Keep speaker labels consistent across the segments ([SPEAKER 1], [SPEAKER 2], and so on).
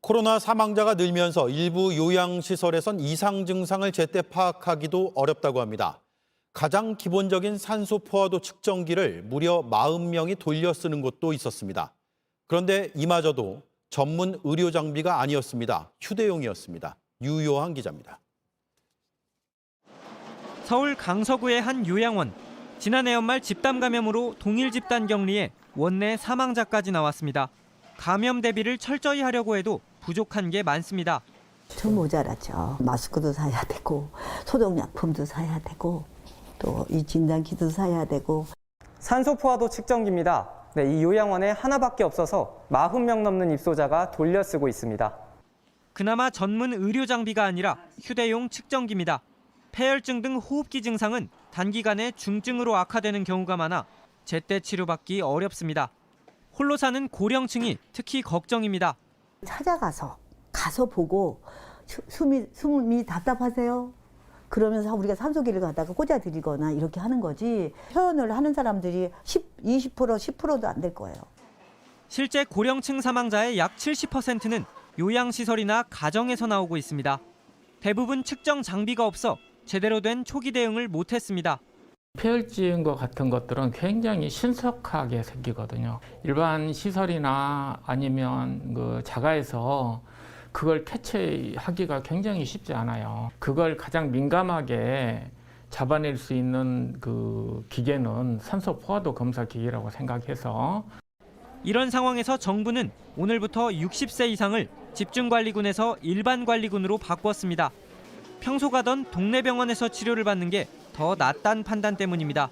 [SPEAKER 1] 코로나 사망자가 늘면서 일부 요양시설에선 이상 증상을 제때 파악하기도 어렵다고 합니다. 가장 기본적인 산소 포화도 측정기를 무려 40명이 돌려 쓰는 곳도 있었습니다. 그런데 이마저도 전문 의료 장비가 아니었습니다. 휴대용이었습니다. 유요한 기자입니다.
[SPEAKER 2] 서울 강서구의 한 요양원. 지난해 연말 집단 감염으로 동일 집단 격리에 원내 사망자까지 나왔습니다. 감염 대비를 철저히 하려고 해도 부족한 게 많습니다.
[SPEAKER 3] 좀 모자라죠. 마스크도 사야 되고 소독약품도 사야 되고 또 이 진단키도 사야 되고.
[SPEAKER 4] 산소 포화도 측정기입니다. 이 요양원에 하나밖에 없어서 40명 넘는 입소자가 돌려 쓰고 있습니다.
[SPEAKER 2] 그나마 전문 의료 장비가 아니라 휴대용 측정기입니다. 폐혈증 등 호흡기 증상은 단기간에 중증으로 악화되는 경우가 많아 제때 치료받기 어렵습니다. 홀로 사는 고령층이 특히 걱정입니다.
[SPEAKER 3] 찾아가서 보고 숨이 답답하세요? 그러면서 우리가 산소기를 갖다가 꽂아드리거나 이렇게 하는 거지, 표현을 하는 사람들이 20%, 10%도 안 될 거예요.
[SPEAKER 2] 실제 고령층 사망자의 약 70%는 요양시설이나 가정에서 나오고 있습니다. 대부분 측정 장비가 없어 제대로 된 초기 대응을 못했습니다.
[SPEAKER 5] 폐혈증과 같은 것들은 굉장히 신속하게 생기거든요. 일반 시설이나 아니면 그 자가에서 그걸 캐치하기가 굉장히 쉽지 않아요. 그걸 가장 민감하게 잡아낼 수 있는 그 기계는 산소 포화도 검사 기계라고 생각해서.
[SPEAKER 2] 이런 상황에서 정부는 오늘부터 60세 이상을 집중관리군에서 일반관리군으로 바꿨습니다. 평소 가던 동네 병원에서 치료를 받는 게 더 낫다는 판단 때문입니다.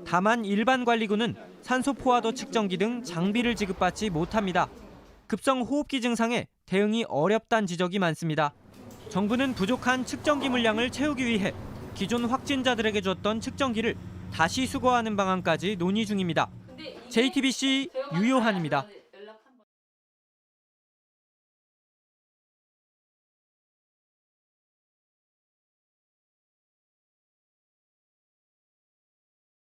[SPEAKER 2] 다만 일반관리군은 산소 포화도 측정기 등 장비를 지급받지 못합니다. 급성 호흡기 증상에 대응이 어렵다는 지적이 많습니다. 정부는 부족한 측정기 물량을 채우기 위해 기존 확진자들에게 줬던 측정기를 다시 수거하는 방안까지 논의 중입니다. JTBC 유요한입니다.